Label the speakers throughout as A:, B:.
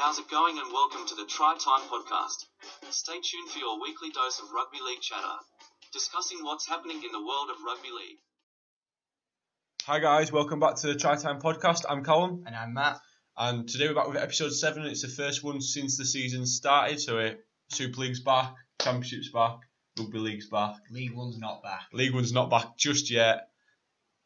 A: How's it going and welcome to the Try Time podcast. Stay tuned for your weekly dose of rugby league chatter, discussing what's happening in the world of rugby league.
B: Hi guys, welcome back to the Try Time podcast. I'm Callum.
C: And I'm Matt.
B: And today we're back with episode 7. It's the first one since the season started. So Super League's back, Championship's back, Rugby League's back.
C: League One's not back.
B: League One's not back just yet.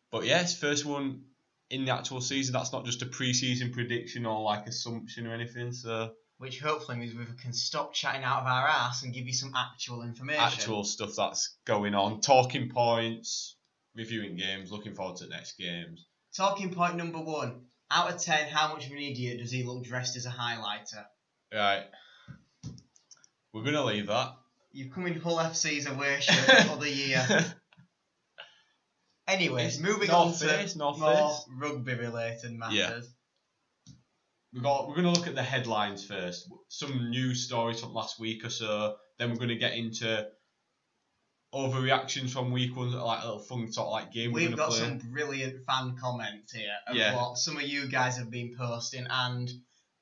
B: But yes, first one in the actual season. That's not just a pre-season prediction or like assumption or anything. So
C: which hopefully means we can stop chatting out of our ass and give you some actual information.
B: Actual stuff that's going on. Talking points, reviewing games, looking forward to the next games.
C: Talking point number 1. Out of 10, how much of an idiot does he look dressed as a highlighter?
B: Right. We're going to leave that.
C: You've come in Hull FC's away shirt for the year. Anyways, moving on to more rugby-related matters.
B: Yeah. We're going to look at the headlines first. Some news stories from last week or so. Then we're going to get into overreactions from week 1, like a little fun sort of like game we're going to play.
C: We've got some brilliant fan comments here of what some of you guys have been posting, and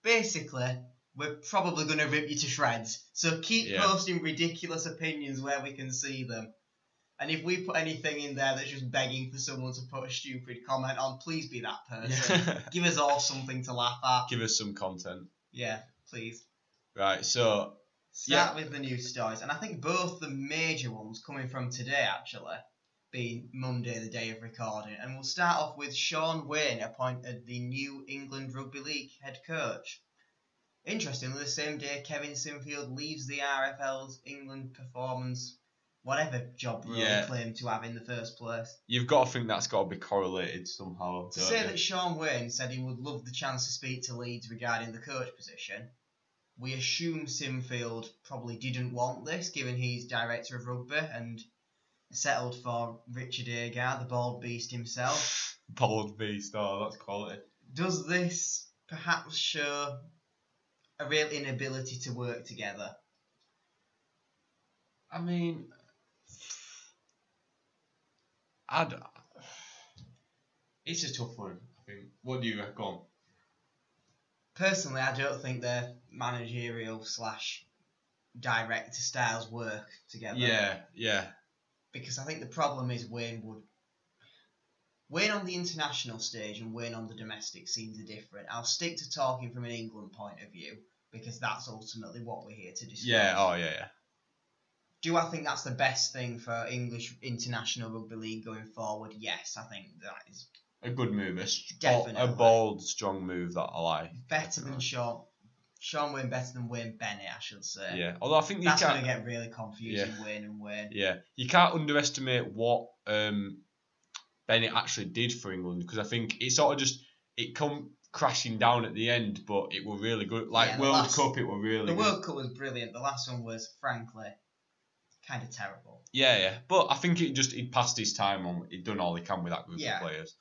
C: basically we're probably going to rip you to shreds. So keep posting ridiculous opinions where we can see them. And if we put anything in there that's just begging for someone to put a stupid comment on, please be that person. Give us all something to laugh at.
B: Give us some content.
C: Yeah, please.
B: Right, so
C: Start with the news stories. And I think both the major ones coming from today, actually, being Monday, the day of recording. And we'll start off with Shaun Wane appointed the new England Rugby League head coach. Interestingly, the same day Kevin Sinfield leaves the RFL's England performance, whatever job role he claimed to have in the first place.
B: You've got to think that's got to be correlated somehow.
C: To say that Shaun Wane said he would love the chance to speak to Leeds regarding the coach position, we assume Sinfield probably didn't want this, given he's director of rugby and settled for Richard Agar, the bald beast himself.
B: Bald beast, oh, that's quality.
C: Does this perhaps show a real inability to work together?
B: I mean, it's a tough one, I think. What do you reckon?
C: Personally, I don't think their managerial / director styles work together.
B: Yeah.
C: Because I think the problem is Wayne on the international stage and Wayne on the domestic scenes are different. I'll stick to talking from an England point of view because that's ultimately what we're here to discuss.
B: Yeah.
C: Do I think that's the best thing for English international rugby league going forward? Yes, I think that is
B: a good move.
C: Definitely.
B: A bold, strong move that I like.
C: Better than Shaun Wane, better than Wayne Bennett, I should say.
B: Yeah, although I think
C: that's going to get really confusing, Wayne and Wayne.
B: Yeah, you can't underestimate what Bennett actually did for England, because I think it sort of it come crashing down at the end, but it were really good. Like World Cup, it were really good.
C: The World Cup was brilliant. The last one was, frankly, kind of terrible.
B: Yeah. But I think he'd passed his time on. He'd done all he can with that group of players.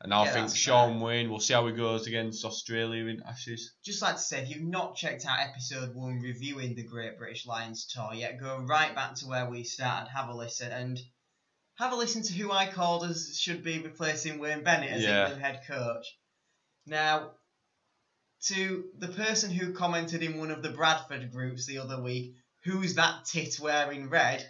B: And now I think Shaun Wane, we'll see how he goes against Australia in Ashes.
C: Just like to say, if you've not checked out episode 1 reviewing the Great British Lions tour yet, go right back to where we started, have a listen, and have a listen to who I called as should be replacing Wayne Bennett as England head coach. Now, to the person who commented in one of the Bradford groups the other week, who's that tit wearing red?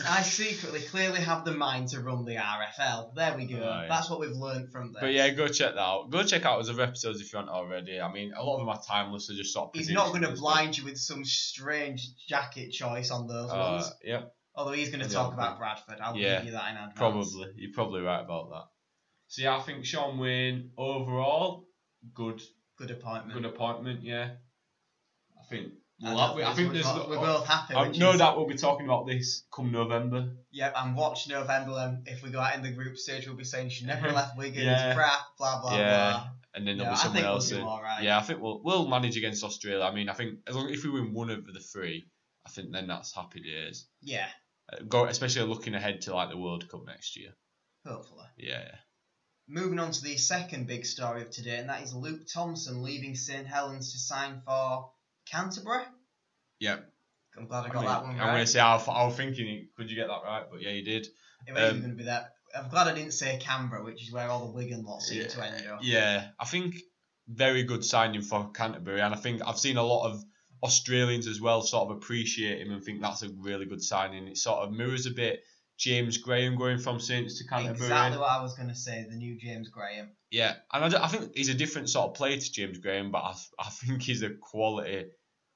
C: I secretly clearly have the mind to run the RFL. There we go. Right. That's what we've learned from this.
B: But yeah, go check that out. Go check out those other episodes if you haven't already. I mean, a lot of them are timeless. They're just sort of
C: He's not going to blind you with some strange jacket choice on those ones.
B: Yep.
C: Although he's going to talk about Bradford. I'll give you that in advance.
B: Probably. You're probably right about that. So yeah, I think Shaun Wane, overall, good appointment. Good appointment, yeah. I think... we're
C: both happy.
B: No doubt we'll be talking about this come November.
C: Yep, and watch November. And if we go out in the group stage, we'll be saying she never left Wigan. It's crap. Blah blah blah.
B: And then there'll be someone else.
C: We'll do all right.
B: Yeah, I think we'll manage against Australia. I mean, I think as long if we win one of the 3, I think then that's happy days.
C: Yeah.
B: Especially looking ahead to like the World Cup next year.
C: Hopefully.
B: Yeah.
C: Moving on to the second big story of today, and that is Luke Thompson leaving St Helens to sign for Canterbury?
B: Yep.
C: I'm glad I got that one right.
B: I'm going to say, I was thinking, could you get that right? But yeah, you did.
C: It wasn't going to be that. I'm glad I didn't say Canberra, which is where all the Wigan lots seem to end up.
B: Yeah, I think very good signing for Canterbury, and I think I've seen a lot of Australians as well sort of appreciate him and think that's a really good signing. It sort of mirrors a bit James Graham going from Saints to Canterbury.
C: Exactly what I was going to say, the new James Graham.
B: Yeah, and I think he's a different sort of player to James Graham, but I think he's a quality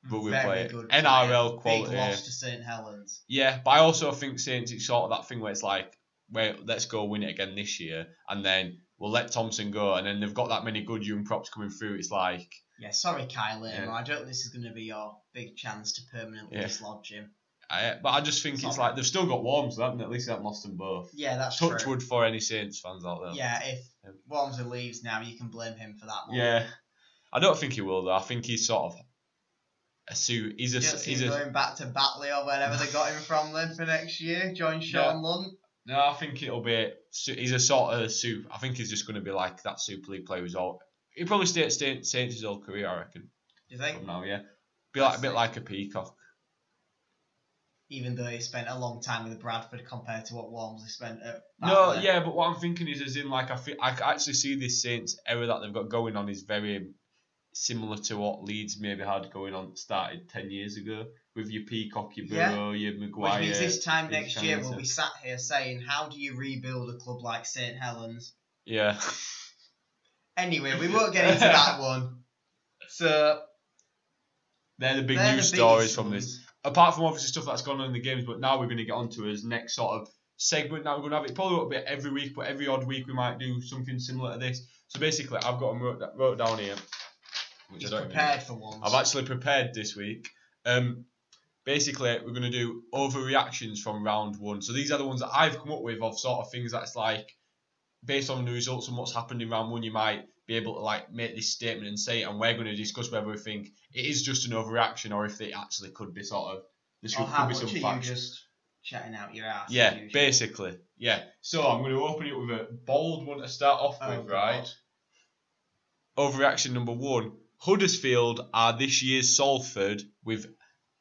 B: rugby player.
C: Good
B: NRL quality.
C: Big loss to St Helens.
B: Yeah, but I also think Saints, it's sort of that thing where it's like, wait, let's go win it again this year, and then we'll let Thompson go, and then they've got that many good young props coming through. It's like...
C: Yeah, sorry, Kyle.
B: Yeah.
C: I don't think this is going to be your big chance to permanently dislodge him.
B: But I just think it's like they've still got Worms, haven't they? At least they haven't lost them both.
C: Yeah, that's
B: Touch
C: true.
B: wood for any Saints fans out there.
C: Yeah, if Wormsley leaves now, you can blame him for that one.
B: Yeah, I don't think he will though. I think he's sort of a suit. He's
C: going back to Batley or wherever they got him from then for next year. Join Sean Lunt.
B: No, I think it'll be. He's a sort of super. I think he's just going to be like that Super League player who's all. He'll probably stay at Saints his whole career, I reckon.
C: Do you think?
B: From now, yeah. Be like a bit like a Peacock.
C: Even though he spent a long time with Bradford compared to what Wormsley spent at Batley.
B: No, yeah, but what I'm thinking is, as in, like, I actually see this Saints era that they've got going on is very similar to what Leeds maybe had going on, started 10 years ago, with your Peacock, your Burrow, your Maguire.
C: Which means this time next year we'll be sat here saying, how do you rebuild a club like St Helens?
B: Yeah.
C: Anyway, we won't get into that one. So...
B: They're the big news stories from this. Apart from obviously stuff that's gone on in the games, but now we're going to get on to his next sort of segment. Now we're going to have it probably a bit every week, but every odd week we might do something similar to this. So basically, I've got them wrote down here.
C: He's prepared for once.
B: I've actually prepared this week. Basically, we're going to do overreactions from round one. So these are the ones that I've come up with of sort of things that's like, based on the results and what's happened in round one, you might be able to like make this statement and say it, and we're going to discuss whether we think it is just an overreaction or if it actually could be sort of
C: could be some facts. You just chatting out your ass?
B: Yeah, basically. Yeah. So I'm going to open it with a bold one to start off with, right? Overreaction number one: Huddersfield are this year's Salford, with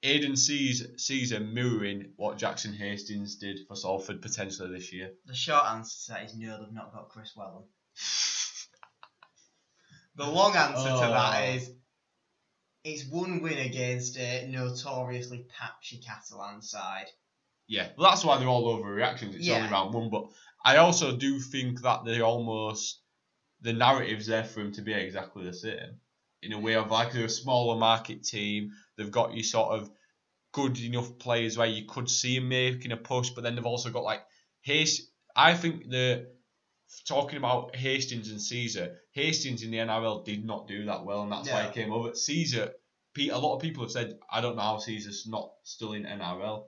B: Aidan Caesar mirroring what Jackson Hastings did for Salford potentially this year.
C: The short answer to that is no, they've not got Chris Wellham. The long answer to that is it's one win against a notoriously patchy Catalan side.
B: Yeah, well, that's why they're all overreactions. It's only round one, but I also do think that they're almost the narrative's there for them to be exactly the same. In a way of like they're a smaller market team, they've got you sort of good enough players where you could see them making a push, but then they've also got like I think talking about Hastings and Caesar, Hastings in the NRL did not do that well, and that's why he came over. Caesar, a lot of people have said, I don't know how Caesar's not still in NRL.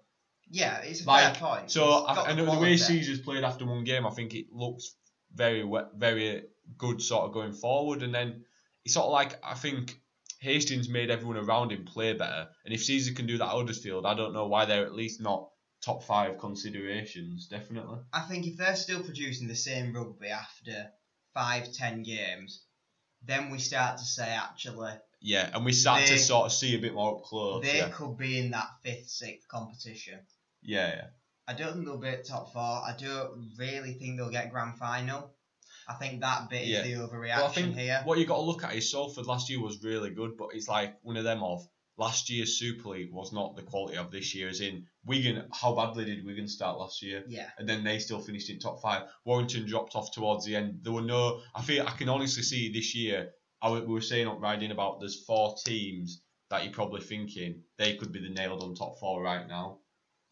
C: Yeah, it's a fair point.
B: So and the way Caesar's played after one game, I think it looks very, very good sort of going forward. And then it's sort of like, I think Hastings made everyone around him play better. And if Caesar can do that at Huddersfield, I don't know why they're at least not top 5 considerations, definitely.
C: I think if they're still producing the same rugby after 5-10 games, then we start to say actually...
B: Yeah, and we start to sort of see a bit more up close.
C: They could be in that 5th, 6th competition.
B: Yeah.
C: I don't think they'll be at top 4. I don't really think they'll get grand final. I think that bit is the overreaction here.
B: What you got to look at is Salford last year was really good, but it's like one of them of last year's Super League was not the quality of this year. As in Wigan, how badly did Wigan start last year?
C: Yeah.
B: And then they still finished in top 5. Warrington dropped off towards the end. There were no. I can honestly see this year. We were saying on Riding about there's 4 teams that you're probably thinking they could be the nailed on top 4 right now.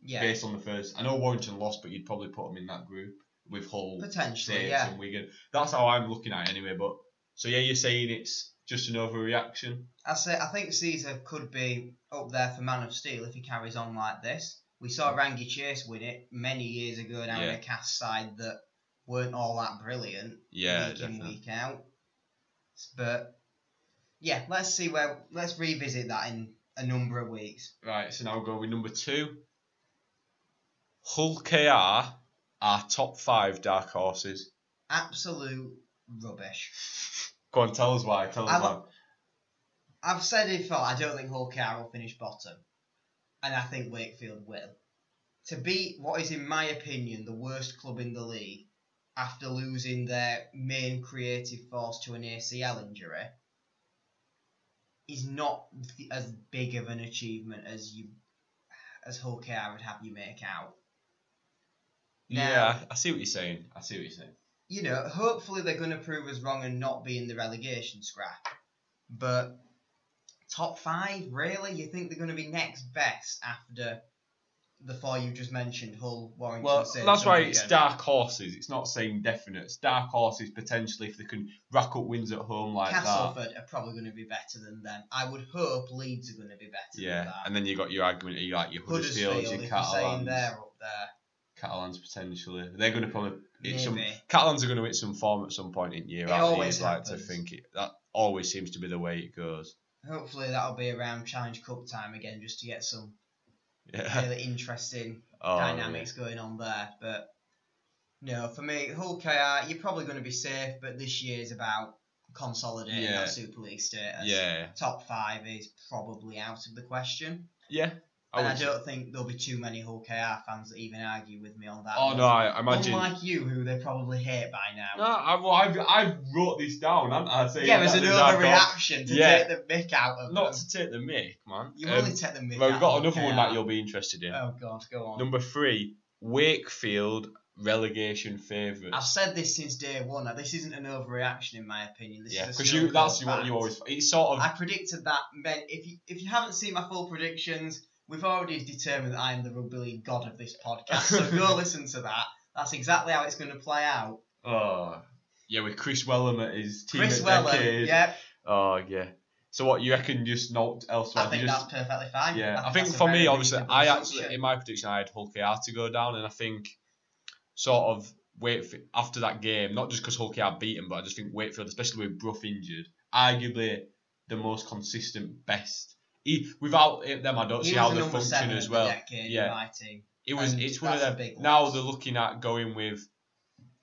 B: Yeah. Based on the first, I know Warrington lost, but you'd probably put them in that group with Hull,
C: potentially,
B: Saints and Wigan. That's how I'm looking at it anyway. But so you're saying it's just an overreaction?
C: I think Caesar could be up there for Man of Steel if he carries on like this. We saw Rangi Chase win it many years ago now in a cast side that weren't all that brilliant week in, week out. But yeah, let's revisit that in a number of weeks.
B: Right, so now we'll go with number 2. Hull KR are top 5 dark horses.
C: Absolute rubbish.
B: Go on, tell us why.
C: I've said it before, I don't think Hull KR will finish bottom. And I think Wakefield will. To beat what is, in my opinion, the worst club in the league, after losing their main creative force to an ACL injury, is not as big of an achievement as Hull KR would have you make out. Now,
B: yeah, I see what you're saying.
C: You know, hopefully they're going to prove us wrong and not be in the relegation scrap. But top 5, really? You think they're going to be next best after the 4 you just mentioned, Hull, Warrington,
B: Well,
C: Saints,
B: that's why
C: and
B: it's
C: Wigan?
B: dark horses. It's not saying definite. It's dark horses potentially if they can rack up wins at home like
C: Castleford are probably going to be better than them. I would hope Leeds are going to be better than
B: Yeah,
C: that.
B: and then you got your argument. You like your Huddersfield, your
C: if you're saying they're
B: Catalans.
C: up there.
B: Catalans potentially. They're going to probably hit some.
C: Maybe.
B: Catalans are going to hit some form at some point in the year.
C: It
B: aren't they?
C: always
B: You'd like to
C: happens.
B: think that always seems to be the way it goes.
C: Hopefully that'll be around Challenge Cup time again, just to get some
B: Yeah.
C: really interesting
B: Oh,
C: dynamics going on there. But no, for me, Hull KR, you're probably going to be safe, but this year's about consolidating
B: Yeah.
C: that Super League status.
B: Yeah.
C: Top 5 is probably out of the question.
B: Yeah.
C: And I don't think there'll be too many Hull KR fans that even argue with me on that.
B: Oh
C: one.
B: no, I imagine.
C: Unlike you, who they probably hate by now.
B: No, I wrote this down, haven't I? Saying
C: Yeah, it was
B: that
C: an
B: the dark horse-
C: overreaction to
B: Yeah.
C: take the mick out of
B: Not
C: them.
B: to take the mick, man.
C: You only take the mick
B: Well,
C: out
B: we've got
C: of
B: another one that
C: KR.
B: you'll be interested in.
C: Oh God, go on.
B: Number 3, Wakefield relegation favourites.
C: I've said this since day one. Now, this isn't an overreaction in my opinion. This
B: Yeah,
C: is
B: because
C: a
B: that's what you always. It's sort of.
C: I predicted that. Men, if you haven't seen my full predictions, we've already determined that I am the rugby league god of this podcast. So go listen to that. That's exactly how it's going to play out.
B: Oh, yeah, with Chris Wellham at his team
C: Chris
B: at
C: Wellham,
B: Decade.
C: yeah.
B: Oh yeah. So what you reckon? Just not elsewhere?
C: I think that's perfectly fine.
B: Yeah, I think
C: that's a
B: for
C: very
B: me, obviously,
C: reasonable
B: I
C: assumption.
B: actually in my prediction I had Hull KR to go down, and I think sort of Wakefield after that game, not just because Hull KR beat him, but I just think Wakefield, especially with Brough injured, arguably the most consistent, best. Without them, I don't
C: He
B: see
C: was
B: how
C: the
B: they
C: number
B: function
C: 7
B: as
C: of
B: well.
C: the decade
B: Yeah.
C: in my team. And
B: It's one of
C: that's a
B: them.
C: big
B: Now
C: loss.
B: they're looking at going with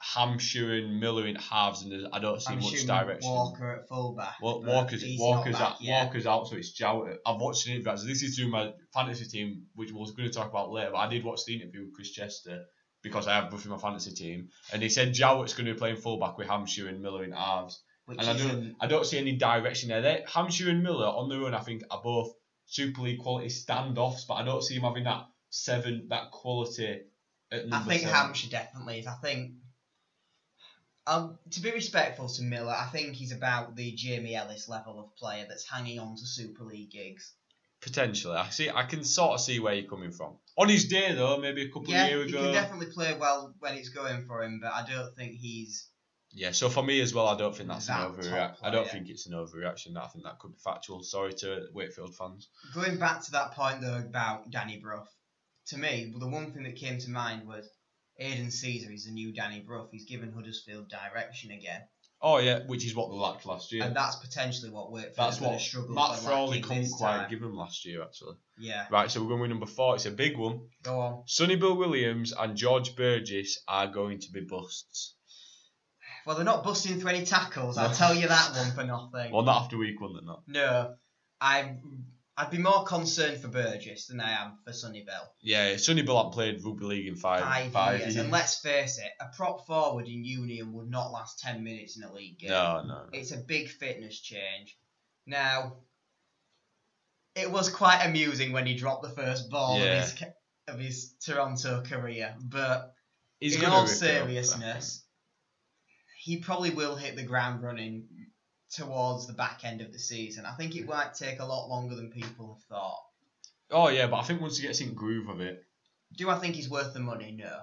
B: Hampshire and Miller in halves, and I don't see
C: I'm
B: much
C: assuming
B: direction.
C: Walker at fullback.
B: Well,
C: but
B: Walker's
C: he's not back
B: out,
C: yet.
B: Walker's out, so it's Jowett. I've watched an interview. So this is through my fantasy team, which I was going to talk about later. But I did watch the interview with Chris Chester because I have Brough in my fantasy team, and he said Jowett's going to be playing fullback with Hampshire and Miller in halves.
C: Which
B: And I don't see any direction there. Hampshire and Miller on their own, I think, are both Super League quality standoffs, but I don't see him having that quality at number
C: I think
B: 7.
C: Hampshire definitely is. I think, to be respectful to Miller, I think he's about the Jamie Ellis level of player that's hanging on to Super League gigs.
B: Potentially, I can sort of see where you're coming from. On his day, though, maybe a couple of years
C: he
B: ago.
C: can definitely play well when it's going for him, but I don't think he's.
B: Yeah, so for me as well, I don't think that's an
C: That
B: overreaction.
C: top
B: I don't
C: player.
B: think it's an overreaction. I think that could be factual. Sorry to Wakefield fans.
C: Going back to that point though about Danny Brough, to me, the one thing that came to mind was Aidan Caesar is the new Danny Brough. He's given Huddersfield direction again.
B: Oh yeah, which is what they lacked last year.
C: And that's potentially what Wakefield
B: That's
C: are going
B: what
C: to struggle
B: Matt
C: for
B: Frawley
C: lacking
B: couldn't
C: this
B: quite
C: time.
B: give them last year, actually.
C: Yeah,
B: Right, so we're going with number 4. It's a big one.
C: go on.
B: Sonny Bill Williams and George Burgess are going to be busts.
C: Well, they're not busting through any tackles, I'll tell you that one for nothing.
B: Well, not after week 1, they're not.
C: No, I'd be more concerned for Burgess than I am for Sonny Bill.
B: Yeah, Sonny Bill hasn't played rugby league in five
C: years. And let's face it, a prop forward in Union would not last 10 minutes in a league game.
B: No.
C: It's a big fitness change. Now, it was quite amusing when he dropped the first ball of his Toronto career, but
B: He's
C: in
B: gonna
C: all
B: rip it up,
C: seriousness, he probably will hit the ground running towards the back end of the season. I think it might take a lot longer than people have thought.
B: Oh yeah, but I think once he gets in groove of it.
C: Do I think he's worth the money? No.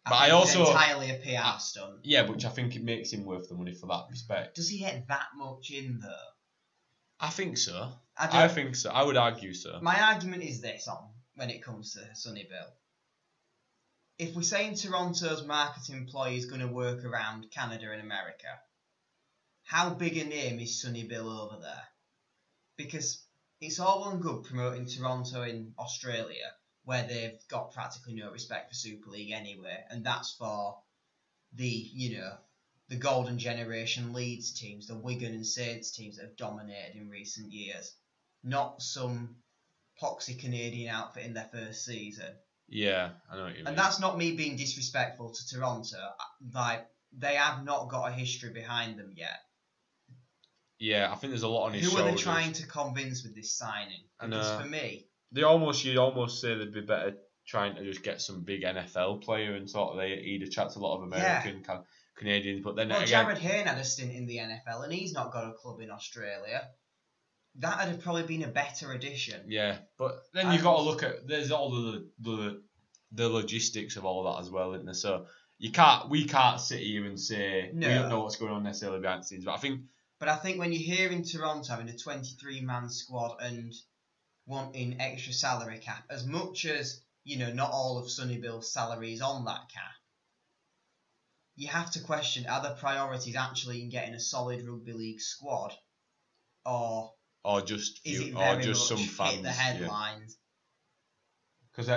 B: But
C: I
B: I
C: think
B: also
C: it's entirely a PR stunt.
B: Yeah, which I think it makes him worth the money for that respect.
C: Does he get that much in though?
B: I think so.
C: I
B: think so. I would argue so.
C: My argument is this when it comes to Sonny Bill. If we're saying Toronto's marketing ploy is going to work around Canada and America, how big a name is Sonny Bill over there? Because it's all well and good promoting Toronto in Australia, where they've got practically no respect for Super League anyway, and that's for the golden generation Leeds teams, the Wigan and Saints teams that have dominated in recent years, not some poxy Canadian outfit in their first season.
B: Yeah, I know what you mean.
C: And that's not me being disrespectful to Toronto. Like, they have not got a history behind them yet.
B: Yeah, I think there's a lot on his
C: Who
B: shoulders.
C: are they trying to convince with this signing? Because for me,
B: you'd almost say they'd be better trying to just get some big NFL player and sort of he'd attract a lot of American Canadians. But then again,
C: Jared Hayne had a stint in the NFL and he's not got a club in Australia. That would have probably been a better addition.
B: Yeah, but then you've got to look at there's all the logistics of all that as well, isn't there? So we can't sit here and say we don't know what's going on necessarily behind the scenes. But I think
C: when you're here in Toronto having a 23-man squad and wanting extra salary cap, as much as not all of Sonny Bill's salary is on that cap, you have to question: are the priorities actually in getting a solid rugby league squad, or
B: just
C: some
B: fans
C: hit the headlines?
B: Because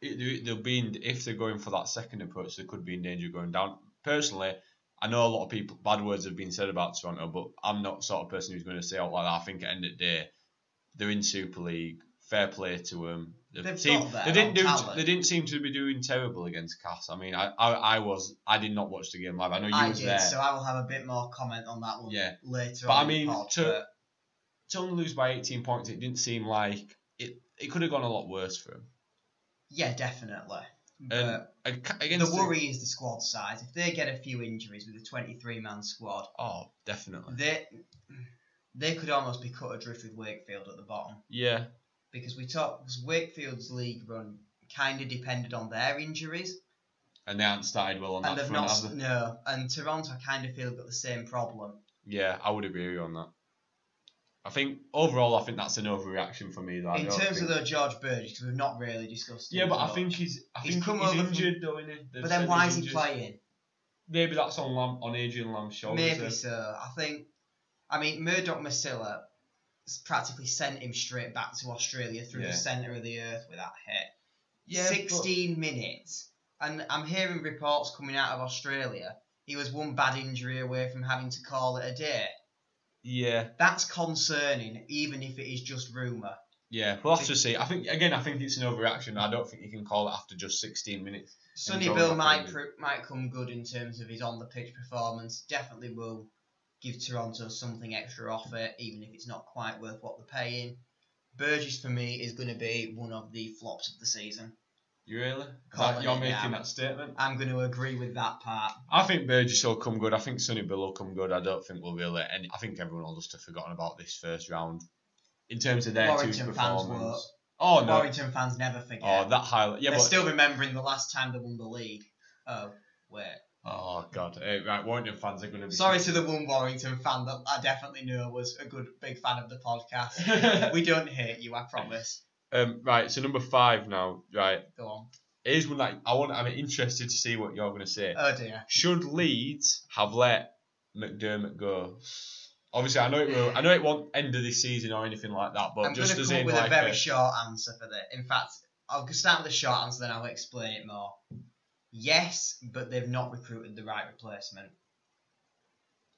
B: they'll be if they're going for that second approach, they could be in danger of going down. Personally, I know a lot of people bad words have been said about Toronto, but I'm not the sort of person who's going to say out like that. I think at the end of the day, they're in Super League. Fair play to them. They didn't seem to be doing terrible against Cass. I mean, I did not watch the game live. I know you was there,
C: so I will have a bit more comment on that one later.
B: But I mean, to only lose by 18 points, it didn't seem like it could have gone a lot worse for them.
C: Yeah, definitely. But the worry is the squad size. If they get a few injuries with a 23-man squad,
B: definitely,
C: they could almost be cut adrift with Wakefield at the bottom.
B: Yeah.
C: Because Wakefield's league run kind of depended on their injuries.
B: And they haven't started well on that front, have they?
C: No, and Toronto I kind of feel got the same problem.
B: Yeah, I would agree with you on that. I think that's an overreaction for me.
C: In terms of George Burgess, because we've not really discussed him.
B: Yeah, but I think he's injured though, isn't he?
C: But then why is he playing?
B: Maybe that's on Adrian Lamb's shoulders.
C: Maybe so. I mean, Murdoch Masilla practically sent him straight back to Australia through the centre of the earth with that hit. Yeah, 16 minutes. And I'm hearing reports coming out of Australia. He was one bad injury away from having to call it a day.
B: Yeah.
C: That's concerning, even if it is just rumour.
B: Yeah, we'll have to see. I think it's an overreaction. I don't think you can call it after just 16 minutes.
C: Sonny Bill might come good in terms of his on-the-pitch performance. Definitely will give Toronto something extra off it, even if it's not quite worth what they're paying. Burgess, for me, is going to be one of the flops of the season.
B: You really? You're making that statement?
C: I'm going to agree with that part.
B: I think Burgess will come good. I think Sonny Bill will come good. I don't think we'll really... I think everyone will just have forgotten about this first round. In terms of their two performance.
C: Oh, no. Warrington fans never forget.
B: Oh, that highlight. Yeah,
C: they're still remembering the last time they won the league. Oh, wait.
B: Oh, God. Right, Warrington fans are going to be...
C: Sorry to the one Warrington fan that I definitely know was a big fan of the podcast. We don't hate you, I promise.
B: Right, so number 5 now. Right.
C: Go on.
B: Here's one that I'm interested to see what you're going to say.
C: Oh, dear.
B: Should Leeds have let McDermott go? Obviously, I know it won't end of this season or anything like that, but
C: I'm just going to come up with a very short answer for that. In fact, I'll start with a short answer, then I'll explain it more. Yes, but they've not recruited the right replacement.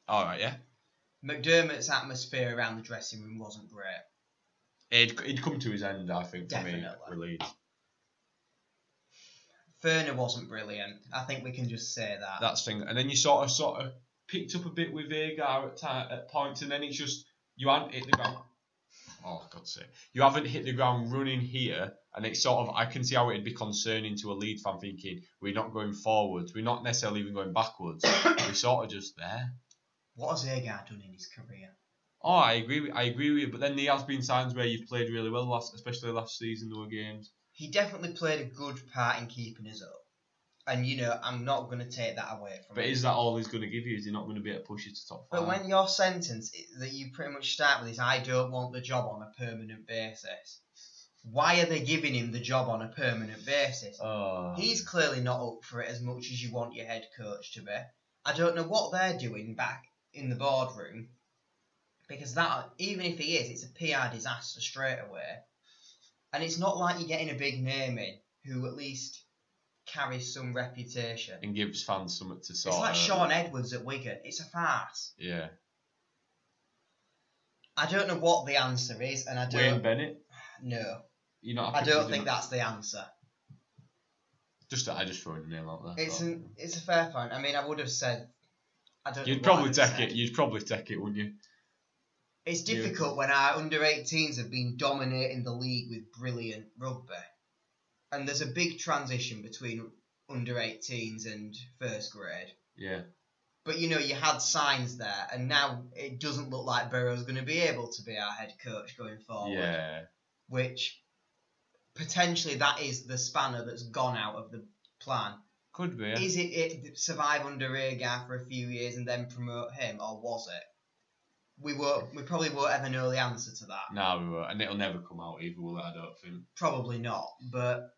B: All right, yeah.
C: McDermott's atmosphere around the dressing room wasn't great.
B: He'd come to his end, I think, for me, with Leeds.
C: Ferner wasn't brilliant. I think we can just say that.
B: That's the thing. And then you sort of picked up a bit with Agar at points, and then it's just you haven't hit the ground. Oh, God's sake! You haven't hit the ground running here, and it's sort of I can see how it'd be concerning to a Leeds fan thinking we're not going forwards, we're not necessarily even going backwards, we're sort of just there.
C: What has Agar done in his career?
B: Oh, I agree with you, but then there has been times where you've played really well, especially last season. There were games.
C: He definitely played a good part in keeping us up. And, I'm not going to take that away from him.
B: But is that all he's going to give you? Is he not going to be able to push you to top 5?
C: But when your sentence that you pretty much start with is, I don't want the job on a permanent basis, why are they giving him the job on a permanent basis? He's clearly not up for it as much as you want your head coach to be. I don't know what they're doing back in the boardroom, because that, even if he is, it's a PR disaster straight away. And it's not like you're getting a big name in who at least carries some reputation.
B: And gives fans something to sort
C: It's like Sean Edwards at Wigan. It's a farce.
B: Yeah.
C: I don't know what the answer is, and I don't...
B: Wayne Bennett?
C: No.
B: You're not
C: I don't think that's the answer.
B: I just throw a nail out there.
C: It's a fair point. I mean, I would have said... I don't
B: You'd probably take it. You'd probably take it, wouldn't you?
C: It's difficult when our under-18s have been dominating the league with brilliant rugby. And there's a big transition between under-18s and first grade.
B: Yeah.
C: But, you had signs there, and now it doesn't look like Burrow's going to be able to be our head coach going forward.
B: Yeah.
C: Which, potentially, that is the spanner that's gone out of the plan.
B: Could be, yeah.
C: Is it survive under Agar for a few years and then promote him, or was it? We probably won't ever know the answer to that.
B: No, we won't. And it'll never come out either, will it? I don't think.
C: Probably not, but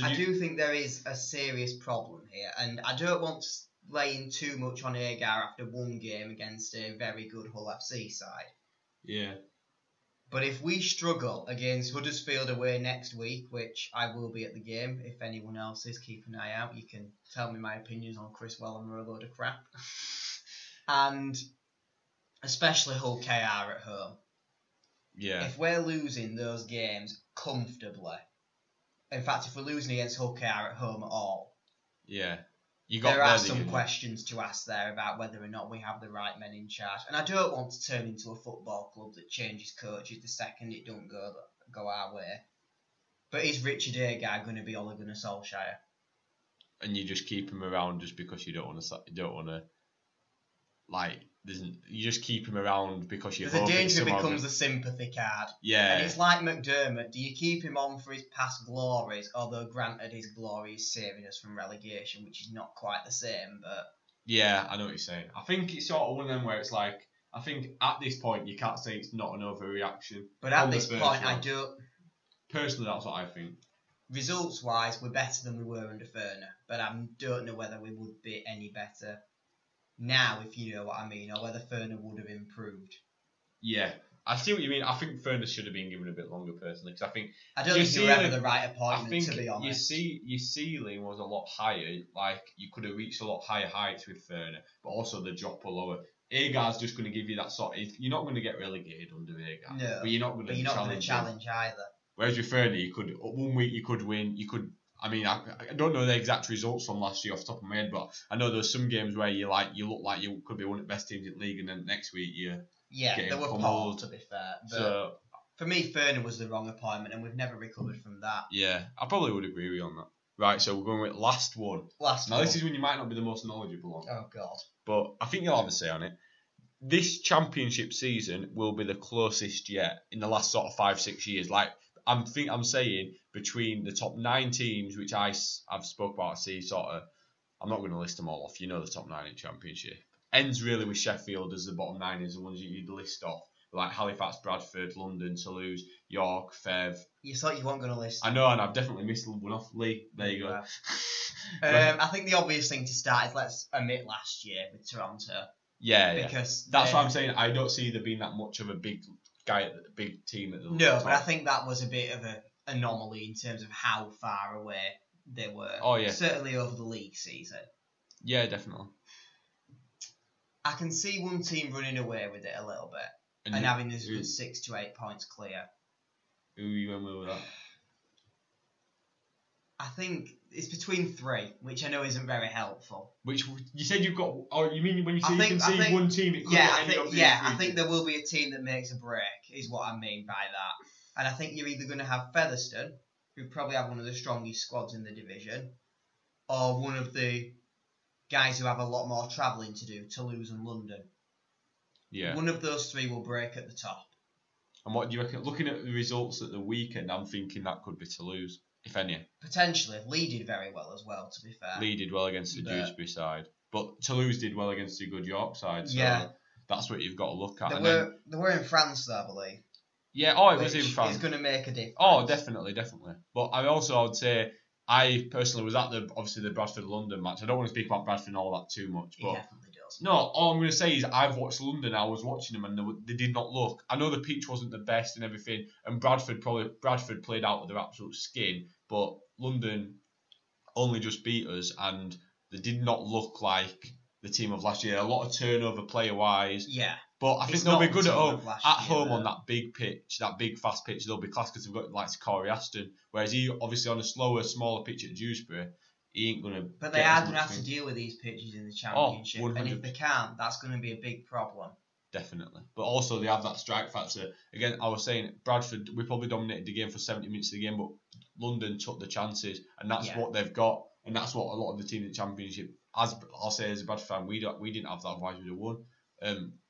C: I do think there is a serious problem here, and I don't want to lay in too much on Agar after one game against a very good Hull FC side.
B: Yeah.
C: But if we struggle against Huddersfield away next week, which I will be at the game, if anyone else is, keep an eye out. You can tell me my opinions on Chris Wellham or a load of crap. And especially Hull KR at home.
B: Yeah.
C: If we're losing those games comfortably, in fact, if we're losing against Hull KR at home at all,
B: yeah,
C: there are some questions to ask there about whether or not we have the right men in charge. And I don't want to turn into a football club that changes coaches the second it don't go our way. But is Richard Agar going to be Ole Gunnar Solskjaer?
B: And you just keep him around just because you don't want to, you just keep him around because you.
C: There's a danger it becomes a sympathy card.
B: Yeah.
C: And it's like McDermott. Do you keep him on for his past glories, although granted his glory is saving us from relegation, which is not quite the same, but...
B: Yeah, I know what you're saying. I think it's sort of one of them where it's like, I think at this point you can't say it's not an overreaction.
C: But at this point, I don't...
B: Personally, that's what I think.
C: Results-wise, we're better than we were under Ferner, but I don't know whether we would be any better now, if you know what I mean, or whether Ferner would have improved.
B: Yeah, I see what you mean. I think Ferner should have been given a bit longer, personally, because
C: I don't think you're ever the right appointment, to be honest.
B: Your ceiling was a lot higher. Like, you could have reached a lot higher heights with Ferner, but also the drop were lower. Agar's just going to give you that sort of... You're not going to get relegated under Agar.
C: No,
B: but you're not going to
C: challenge either.
B: Whereas with Ferner, you could... One week you could win, you could... I mean, I don't know the exact results from last year off the top of my head, but I know there's some games where you look like you could be one of the best teams in the league, and then next week you
C: they were poor, to be fair. But
B: so
C: for me, Ferner was the wrong appointment, and we've never recovered from that.
B: Yeah, I probably would agree with you on that. Right, so we're going with last one. Now, this is when you might not be the most knowledgeable on.
C: Oh God!
B: But I think you'll have a say on it. This championship season will be the closest yet in the last sort of 5-6 years. Like, I'm saying between the top 9 teams, which I've spoke about, I see sort of, I'm not going to list them all off. You know the top 9 in Championship. Ends really with Sheffield as the bottom 9 is the ones you'd list off. Like Halifax, Bradford, London, Toulouse, York, Fev.
C: You thought you weren't going to list.
B: I know, and I've definitely missed one off. Lee, there you go.
C: I think the obvious thing to start is let's omit last year with Toronto.
B: Yeah,
C: because
B: that's what I'm saying. I don't see there being that much of a big team at the
C: No, but I think that was a bit of an anomaly in terms of how far away they were.
B: Oh, yeah.
C: Certainly over the league season.
B: Yeah, definitely.
C: I can see one team running away with it a little bit and having us 6 to 8 points clear.
B: Who you went with that?
C: I think it's between 3, which I know isn't very helpful.
B: Which you said you've got? Oh, you mean when you say you can see one team? It could
C: I think there will be a team that makes a break. Is what I mean by that. And I think you're either going to have Featherstone, who probably have one of the strongest squads in the division, or one of the guys who have a lot more travelling to do, Toulouse and London.
B: Yeah.
C: One of those 3 will break at the top.
B: And what do you reckon? Looking at the results at the weekend, I'm thinking that could be Toulouse, if any.
C: Potentially. Lee did very well as well, to be fair.
B: Lee did well against the Dewsbury side. But Toulouse did well against the good York side. So that's what you've got to look at.
C: They were in France, though, I believe.
B: Yeah, it was in France.
C: It's going to make a difference.
B: Oh, definitely. But I would say, I personally was at the Bradford-London match. I don't want to speak about Bradford and all that too much. But
C: he definitely does.
B: No, all I'm going to say is I've watched London. I was watching them and they did not look. I know the pitch wasn't the best and everything, and Bradford played out with their absolute skin, but London only just beat us, and they did not look like the team of last year. A lot of turnover player-wise.
C: Yeah.
B: But I think they'll be good at home. On that big pitch, that big fast pitch, they'll be class because they've got like Corey Aston. Whereas he obviously on a slower, smaller pitch at Dewsbury, he ain't gonna.
C: But they are gonna have to deal with these pitches in the Championship, and if they can't, that's gonna be a big problem.
B: definitely. But also they have that strike factor. Again, I was saying Bradford, we probably dominated the game for 70 minutes of the game, but London took the chances, and that's what they've got, and that's what a lot of the teams in the Championship. As I'll say, as a Bradford fan, we didn't have that, otherwise we'd have won.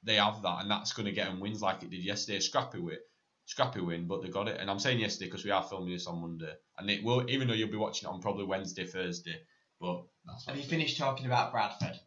B: They have that, and that's going to get them wins like it did yesterday. Scrappy win, but they got it. And I'm saying yesterday because we are filming this on Monday, and it will, even though you'll be watching it on probably Wednesday, Thursday. But
C: have you finished talking about Bradford?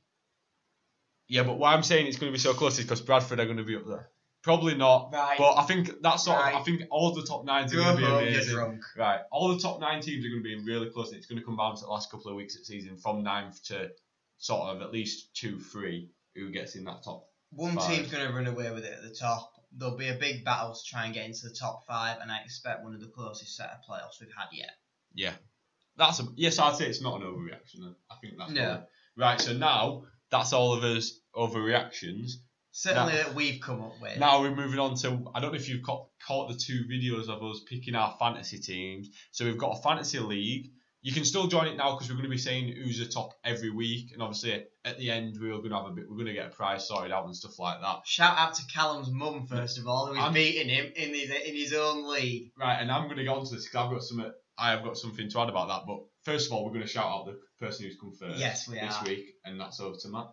B: Yeah, but why I'm saying it's going to be so close is because Bradford are going to be up there. Probably not,
C: right.
B: But I think that's sort of. I think all the top 9 are going to be amazing.
C: You're drunk.
B: Right, all the top 9 teams are going to be really close, and it's going to come down to the last couple of weeks of the season, from 9th to sort of at least 2-3 who gets in that top.
C: One
B: 5.
C: team's going to run away with it at the top. There'll be a big battle to try and get into the top 5, and I expect one of the closest set of playoffs we've had yet.
B: Yeah, yes, I'd say it's not an overreaction. Then. I think that's
C: no.
B: Right. So now that's all of us overreactions.
C: Certainly that we've come up with.
B: Now we're moving on to, I don't know if you've caught the 2 videos of us picking our fantasy teams. So we've got a fantasy league. You can still join it now because we're going to be saying who's the top every week, and obviously at the end we're going to get a prize sorted out and stuff like that.
C: Shout out to Callum's mum first of all, who's beating him in his own league.
B: Right, and I'm going to get onto this because I have got something to add about that. But first of all, we're going to shout out the person who's come first.
C: Yes, we are
B: this week, and that's over to Matt.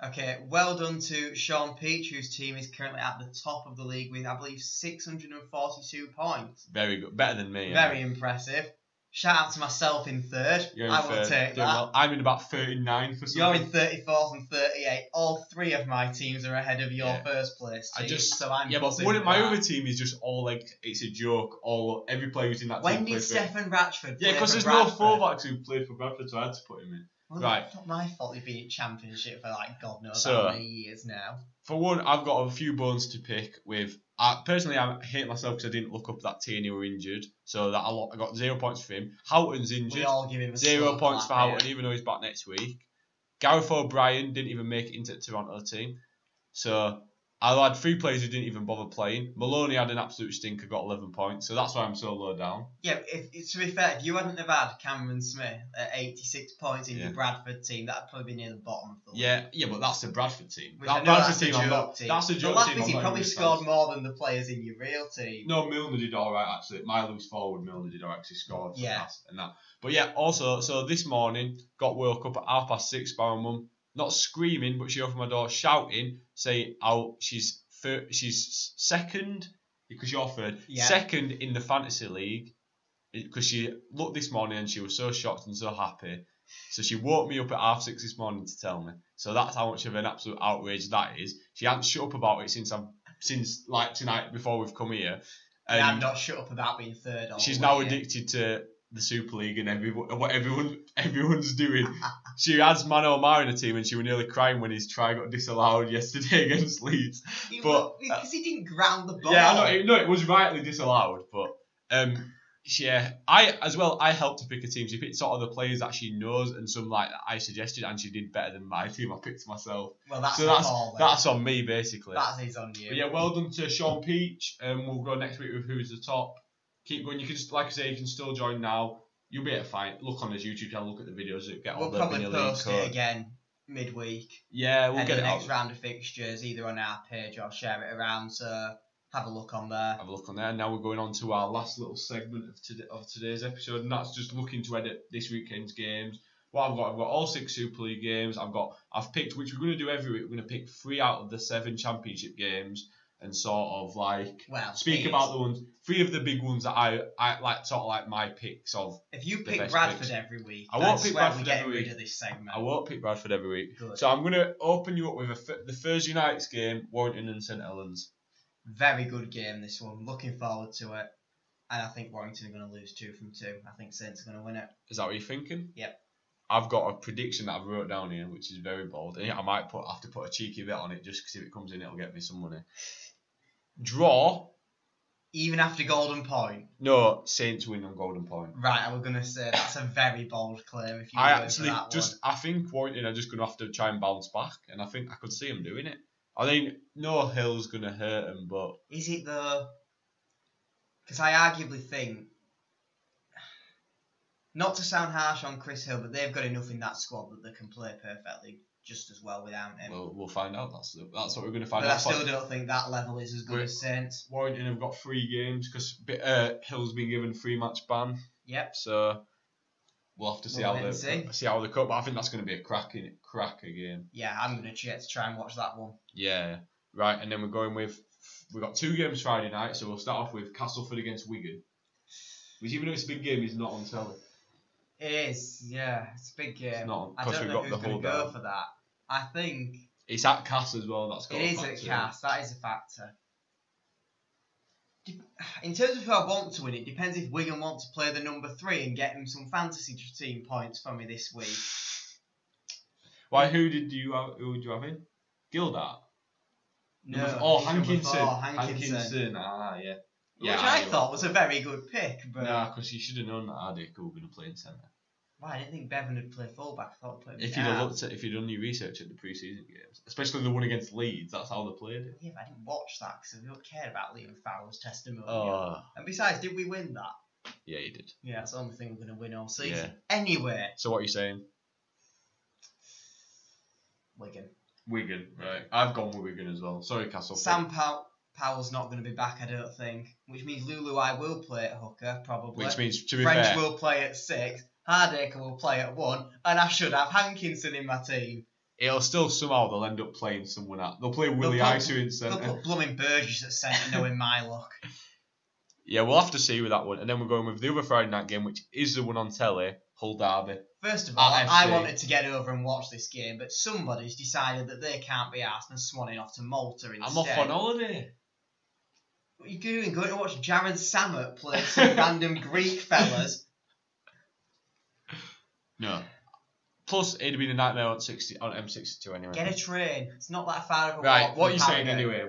C: Okay, well done to Sean Peach, whose team is currently at the top of the league with, I believe, 642 points.
B: Very good, better than me.
C: Very impressive. Shout out to myself in 3rd. I will take that.
B: Well. I'm in about 39 for something.
C: You're in 34th and 38. All 3 of my teams are ahead of your first place team.
B: But one of my other team is just all like, it's a joke. Every player who's in that team.
C: When did Stefan Ratchford play?
B: Yeah, because there's no fullbacks who played for Bradford, so I had to put him in.
C: Well,
B: right.
C: It's not my fault you've been in Championship for like God knows how many years now.
B: For one, I've got a few bones to pick with. Personally, I hate myself because I didn't look up that Tierney who were injured, so that I got 0 points for him. Houghton's injured.
C: We all give him a
B: 0 points for Houghton, even though he's back next week. Gareth O'Brien didn't even make it into the Toronto team. So I had 3 players who didn't even bother playing. Maloney had an absolute stinker, got 11 points, so that's why I'm so low down.
C: Yeah, to be fair, if you hadn't have had Cameron Smith at 86 points in your Bradford team, that'd probably be near the bottom of the league.
B: Yeah, but that's the Bradford team.
C: That Bradford team,
B: that's a joke team.
C: The laugh is he probably scored more than the players in your real team.
B: No, Milner did alright actually. My loose forward, Milner did alright because he scored.
C: Yeah.
B: And that. But yeah, also, so this morning, got woke up at 6:30 by my mum. Not screaming, but she opened my door shouting, saying, she's second, because you're 3rd, second in the fantasy league, because she looked this morning and she was so shocked and so happy. So she woke me up at 6:30 this morning to tell me. So that's how much of an absolute outrage that is. She hadn't shut up about it since like tonight before we've come here.
C: And I'm not shut up about being 3rd.
B: She's now addicted to the Super League and what everyone's doing. She has Mano Omar in the team, and she was nearly crying when his try got disallowed yesterday against Leeds.
C: Because he didn't ground the ball.
B: Yeah, I know it was rightly disallowed, but I helped to pick a team. She picked sort of the players that she knows and some like that I suggested, and she did better than my team. I picked myself.
C: Well, that's
B: on me basically.
C: That is on you.
B: But yeah, well done to Sean Peach. We'll go next week with who's the top. Keep going. You can, like I say, you can still join now. You'll be able to find. Look on his YouTube channel. Look at the videos.
C: We'll probably post it again midweek.
B: Yeah, we'll get
C: the
B: it
C: next
B: out.
C: round of fixtures either on our page or share it around. So have a look on there.
B: Now we're going on to our last little segment of today's episode, and that's just looking to edit this weekend's games. What I've got all 6 Super League games. I've picked, which we're going to do every week. We're going to pick 3 out of the 7 Championship games. And sort of like speak about the ones, 3 of the big ones that I like, sort of like my picks of.
C: If you pick Bradford every week,
B: I won't pick Bradford
C: every week. Rid of this segment.
B: I won't pick Bradford every week.
C: Good.
B: So I'm going to open you up with the Thursday night's game, Warrington and St Helens.
C: Very good game, this one. Looking forward to it. And I think Warrington are going to lose 2 from 2. I think Saints are going to win it.
B: Is that what you're thinking?
C: Yep.
B: I've got a prediction that I've wrote down here, which is very bold. I might have to put a cheeky bet on it just because if it comes in, it'll get me some money. Draw.
C: Even after Golden Point?
B: No, Saints win on Golden Point.
C: Right, I was going to say that's a very bold claim. If you
B: I think Warrington are just going to have to try and bounce back, and I think I could see them doing it. I mean, no Hill's going to hurt them, but...
C: Is it though? Because I arguably think, not to sound harsh on Chris Hill, but they've got enough in that squad that they can play perfectly just as well without him.
B: Well, we'll find out. That's what we're going to find
C: But
B: out.
C: I still don't think that level is as good as Saints.
B: Warrington have got 3 games because Hill's been given 3-match ban.
C: Yep.
B: So we'll have to see how they cope. But I think that's going to be a cracker game.
C: Yeah, I'm going to try and watch that one.
B: Yeah. Right, and then we've got 2 games Friday night. So we'll start off with Castleford against Wigan, which even though it's a big game, is not on telly.
C: It is, yeah. It's a big game.
B: It's not,
C: I don't know who's going to go for that. I think
B: it's at Cass as well.
C: It is at Cass. That is a factor. In terms of who I want to win, it depends if Wigan want to play the number 3 and get him some fantasy team points for me this week.
B: Why? Who would you have in? Gildart?
C: No.
B: Hankinson. Ah, yeah.
C: Which I thought was a very good pick, but
B: because you should have known that Ardick were going to play in centre.
C: Well, I didn't think Bevan would play fullback. I thought he'd play
B: if you'd done your research at the pre-season games, especially the one against Leeds, that's how they played it.
C: Yeah, but I didn't watch that because I don't care about Liam Farrell's testimony.
B: Oh.
C: And besides, did we win that?
B: Yeah, you did.
C: Yeah, that's the only thing we're going to win all season.
B: Yeah.
C: Anyway.
B: So what are you saying? Wigan, right. I've gone with Wigan as well. Sorry, Castle.
C: Sam Powell's not going to be back, I don't think. Which means Lulu I will play at hooker, probably.
B: Which means, to be
C: French
B: fair,
C: will play at 6. Hardacre will play at 1. And I should have Hankinson in my team.
B: It'll still somehow they'll end up playing someone out. They'll play Willie Isu in centre.
C: They'll put blooming Burgess at centre, knowing my luck.
B: Yeah, we'll have to see with that one. And then we're going with the other Friday night game, which is the one on telly, Hull Derby.
C: First of all, I wanted to get over and watch this game, but somebody's decided that they can't be arsed and swanning off to Malta instead.
B: I'm off on holiday.
C: What are you doing? Going to watch Jared Sammet play some random Greek fellas?
B: No. Plus, it'd been a nightmare on M62 anyway.
C: Get a train. It's not that far of a walk.
B: Right, what are you saying anyway?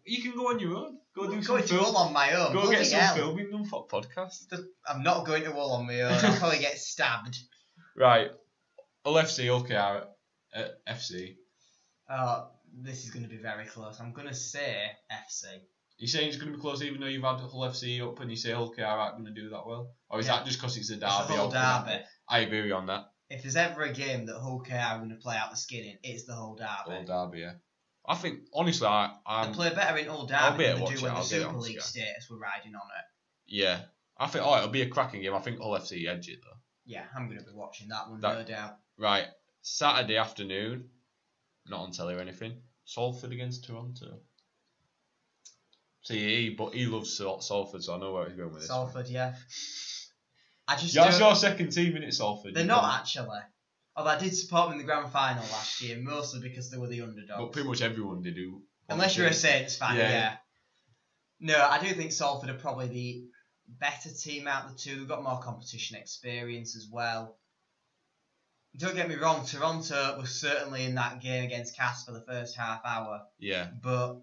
B: You can go on your own. Go do some film.
C: Hull on my own.
B: Go get some filming done for podcast.
C: I'm not going to Hull on my own. I'll probably get stabbed.
B: Right. Hull FC, OKR FC.
C: This is going to be very close. I'm going to say FC.
B: You're saying it's going to be close even though you've had Hull FC up and you say Hull KR aren't going to do that well? Or is that just because it's a derby?
C: It's the Hull derby.
B: I agree with you on that.
C: If there's ever a game that Hull KR are going to play out the skin in, it's the Hull derby.
B: Hull derby, yeah. I think, honestly,
C: they play better in Hull derby than they do when the Super League status were riding on it.
B: Yeah. I think, it'll be a cracking game. I think Hull FC edge it, though.
C: Yeah, I'm going to be watching that one, no doubt.
B: Right. Saturday afternoon, not on telly or anything, Salford against Toronto. See, he loves Salford, so I know where he's going with this.
C: Salford, yeah.
B: That's your second team, innit, Salford?
C: They're not, actually. Although I did support them in the grand final last year, mostly because they were the underdogs.
B: But pretty much everyone did.
C: Unless you're a Saints fan, yeah. No, I do think Salford are probably the better team out of the two. They've got more competition experience as well. Don't get me wrong, Toronto was certainly in that game against Cass for the first half hour.
B: Yeah.
C: But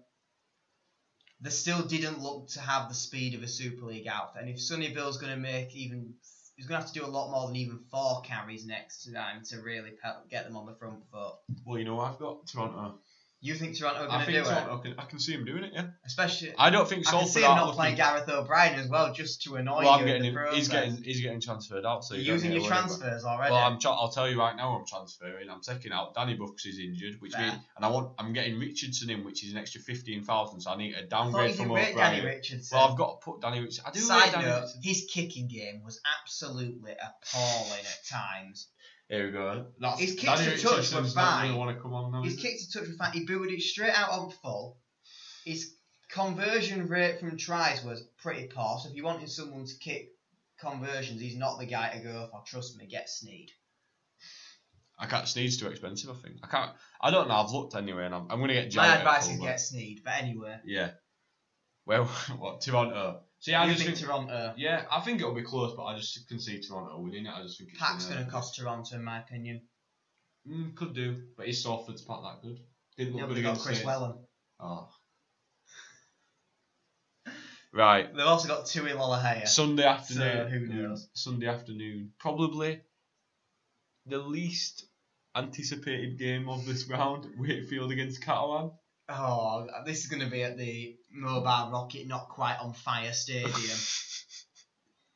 C: they still didn't look to have the speed of a Super League outfit. And if Sonny Bill's going to he's going to have to do a lot more than even 4 carries next time to really get them on the front foot.
B: Well, you know, I've got Toronto.
C: You think Toronto are going to do it?
B: I can see him doing it, yeah.
C: Especially,
B: I don't think Salford.
C: I can see him not playing Gareth O'Brien as well, just to annoy you.
B: He's getting transferred out. So
C: you're using your transfers already.
B: Well, I'll tell you right now, I'm transferring. I'm taking out Danny Bucks is injured, which means, I'm getting Richardson in, which is an extra 15,000. So I need a downgrade from O'Brien.
C: Danny Richardson.
B: Well, I've got to put Danny Richardson. I do.
C: Side note: his kicking game was absolutely appalling at times.
B: Here we go.
C: His kicks to touch were fine.
B: Want to come on now,
C: his kicks to touch were fine. He booted it straight out on full. His conversion rate from tries was pretty poor. So if you wanted someone to kick conversions, he's not the guy to go for. Trust me, get Sneed.
B: I can't. Sneed's too expensive, I think. I don't know. I've looked anyway, and I'm going to get.
C: My advice is get Sneed, but anyway.
B: Yeah. Well, what Toronto? See,
C: I just think Toronto.
B: Yeah, I think it'll be close, but I just can see Toronto winning it. I just think it's
C: Pack's going to cost Toronto, in my opinion.
B: Could do, but is Salford's pack that good? Didn't look good
C: against Chris Wellen.
B: Oh. Right.
C: They've also got Tui Lolohea.
B: Sunday afternoon.
C: So who knows?
B: Sunday afternoon. Probably the least anticipated game of this round. Wakefield against Catalan.
C: Oh, this is going to be at the Mobile Rocket Not Quite on Fire Stadium.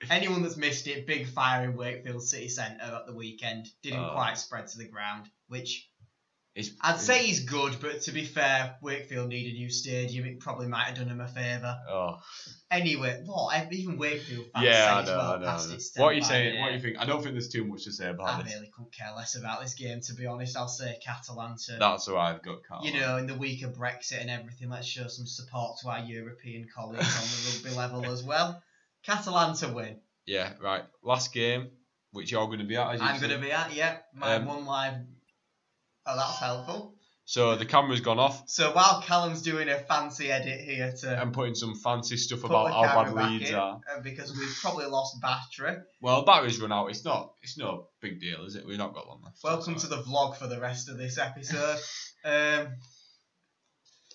C: Anyone that's missed it, big fire in Wakefield City Centre at the weekend. Didn't quite spread to the ground, which I'd say he's good, but to be fair, Wakefield need a new stadium. It probably might have done him a favour.
B: Oh.
C: Anyway, even Wakefield fans
B: Yeah,
C: say
B: I
C: it's
B: know,
C: well
B: I know.
C: past its
B: What are you
C: time
B: saying?
C: by
B: What do
C: now.
B: you think? I don't think there's too much to say about
C: I
B: this.
C: really couldn't care less about this game, to be honest. I'll say Catalanta.
B: That's what I've got, Carl.
C: You know, in the week of Brexit and everything, let's show some support to our European colleagues on the rugby level as well. Catalanta win.
B: Yeah, right. Last game, which you're going to be at, as you
C: I'm
B: said.
C: going to be at, yeah. My one live. Oh, that's helpful.
B: So the camera's gone off.
C: So while Callum's doing a fancy edit here to
B: I'm putting some fancy stuff
C: put
B: about
C: the
B: how bad
C: camera back
B: Leeds
C: in,
B: are.
C: because we've probably lost battery.
B: Well, battery's run out. It's no big deal, is it? We've not got long left.
C: Welcome to the vlog for the rest of this episode.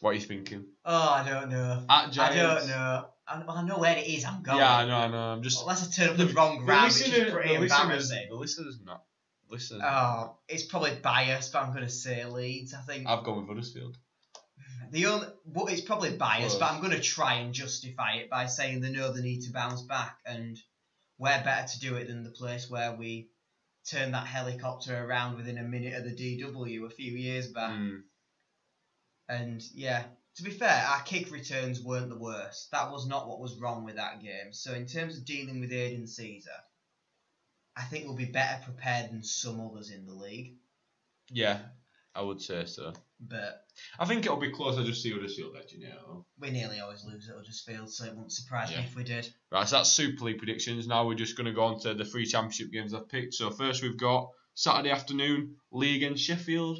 B: What are you thinking?
C: Oh, I don't know.
B: At Giants.
C: I don't know. I know where it is. I'm going.
B: Yeah, I know. I'm just.
C: Unless I turn up the wrong round, which is pretty embarrassing.
B: The listeners not. Listen.
C: Oh, it's probably biased, but I'm going to say Leeds. I think
B: I've gone with Huddersfield.
C: It's probably biased,
B: Well,
C: but I'm going to try and justify it by saying they know they need to bounce back, and we're better to do it than the place where we turned that helicopter around within a minute of the DW a few years back. And yeah, to be fair, our kick returns weren't the worst. That was not what was wrong with that game. So in terms of dealing with Aiden Caesar, I think we'll be better prepared than some others in the league.
B: Yeah, I would say so.
C: But
B: I think it'll be close. I just see Huddersfield edge,
C: we nearly always lose at Huddersfield, so it wouldn't surprise me if we did.
B: Right, so that's Super League predictions. Now we're just going to go on to the 3 championship games I've picked. So first we've got Saturday afternoon, Lee against Sheffield.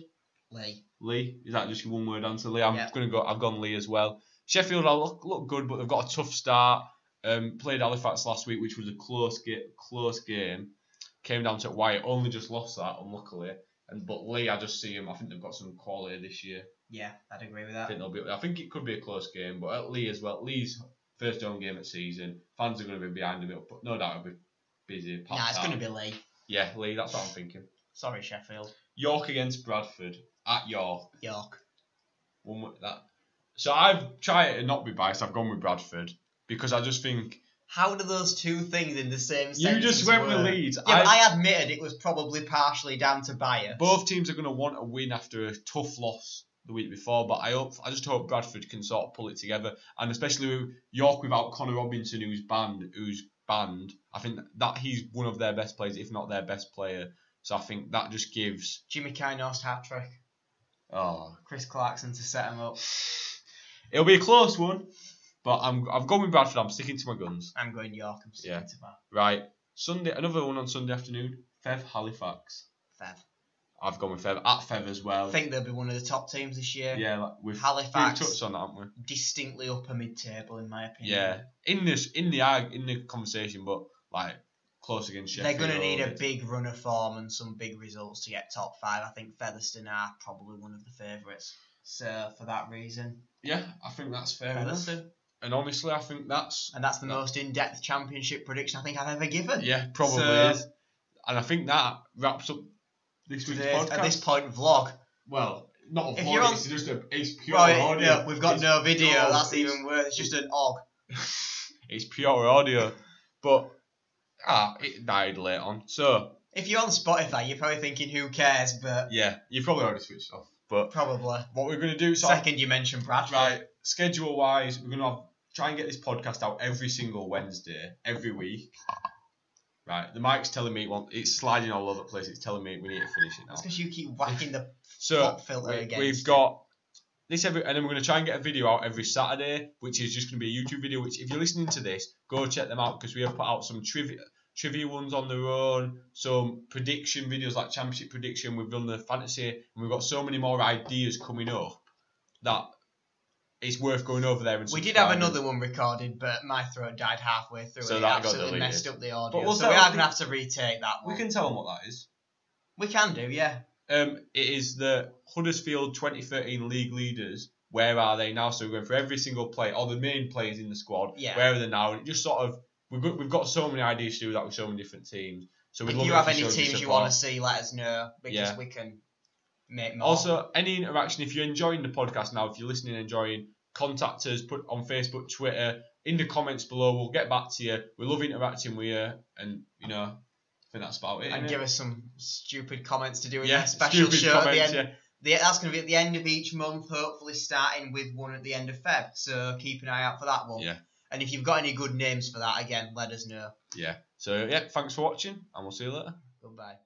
B: Lee, is that just your one word answer, Lee? I've gone Lee as well. Sheffield look good, but they've got a tough start. Played Halifax last week, which was a close game. Came down to it. Wyatt only just lost that, unluckily. But Lee, I just see him. I think they've got some quality this year.
C: Yeah, I'd agree with that.
B: I think it could be a close game, but at Lee as well. Lee's first home game at season. Fans are going to be behind him, but no doubt it'll be busy.
C: Nah, it's going to be Lee.
B: Yeah, Lee. That's what I'm thinking.
C: Sorry, Sheffield.
B: York against Bradford at York.
C: York.
B: So I've tried to not be biased. I've gone with Bradford because I just think.
C: How do those two things in the same sentence
B: You just went with
C: work?
B: Leeds.
C: Yeah, but I admitted it was probably partially down to bias.
B: Both teams are going to want a win after a tough loss the week before, but I just hope Bradford can sort of pull it together, and especially with York without Connor Robinson, who's banned. I think that he's one of their best players, if not their best player. So I think that just gives
C: Jimmy Kynast hat trick.
B: Oh,
C: Chris Clarkson to set him up.
B: It'll be a close one, but I've gone with Bradford. I'm sticking to my guns.
C: I'm going York. I'm sticking to that.
B: Right, Sunday, another one on Sunday afternoon. Fev Halifax.
C: Fev.
B: I've gone with Fev at Fev as well.
C: I think they'll be one of the top teams this year.
B: Yeah, we've
C: Halifax
B: touched on that, haven't we?
C: Distinctly upper mid-table, in my opinion.
B: Yeah, in the conversation, but like close against Sheffield.
C: They're going to need a big run of form and some big results to get top 5. I think Featherstone are probably one of the favourites. So for that reason,
B: yeah, I think that's fair
C: Featherstone.
B: enough. And honestly, I think that's
C: the most in-depth championship prediction I think I've ever given.
B: Yeah, probably is. And I think that wraps up this week's podcast.
C: At this point, vlog.
B: Well, not a
C: If
B: vlog.
C: you're on-
B: It's pure
C: Well,
B: audio.
C: yeah, we've got no video. That's even worse. It's just an og.
B: It's pure audio, but it died late on. So
C: if you're on Spotify, you're probably thinking, "Who cares?" But
B: yeah, you've probably already switched off. But
C: probably
B: what we're going to do.
C: Second, you mentioned Bradford.
B: Right, schedule wise, we're going to try and get this podcast out every single Wednesday, every week. Right, the mic's telling me it's sliding all over the place. It's telling me we need to finish it now.
C: That's because you keep whacking the
B: So
C: pop filter against.
B: we've got this and then we're going to try and get a video out every Saturday, which is just going to be a YouTube video. Which, if you're listening to this, go check them out because we have put out some trivia ones on their own, some prediction videos like championship prediction. We've done the fantasy, and we've got so many more ideas coming up that it's worth going over there and
C: we did have another one recorded, but my throat died halfway through,
B: So
C: and it
B: that got
C: absolutely
B: deleted.
C: messed up the audio.
B: But we'll
C: so we are going to have to retake that one.
B: We can tell them what that is.
C: We can do, yeah.
B: It is the Huddersfield 2013 league leaders. Where are they now? So we're going for every single player, all the main players in the squad.
C: Yeah.
B: Where are they now? And it just sort of we've got so many ideas to do that with so many different teams. So
C: if you have any teams you want to see, let us know because we can make more.
B: Also, any interaction, if you're enjoying the podcast now, if you're listening and enjoying, contact us, put on Facebook, Twitter, in the comments below. We'll get back to you. We love interacting with you, and I think that's about it.
C: And give us some stupid comments to do in
B: a
C: a special show at the end. That's going to be at the end of each month, hopefully starting with one at the end of Feb. So keep an eye out for that one.
B: Yeah.
C: And if you've got any good names for that, again, let us know.
B: Yeah. So, yeah, thanks for watching, and we'll see you later.
C: Goodbye.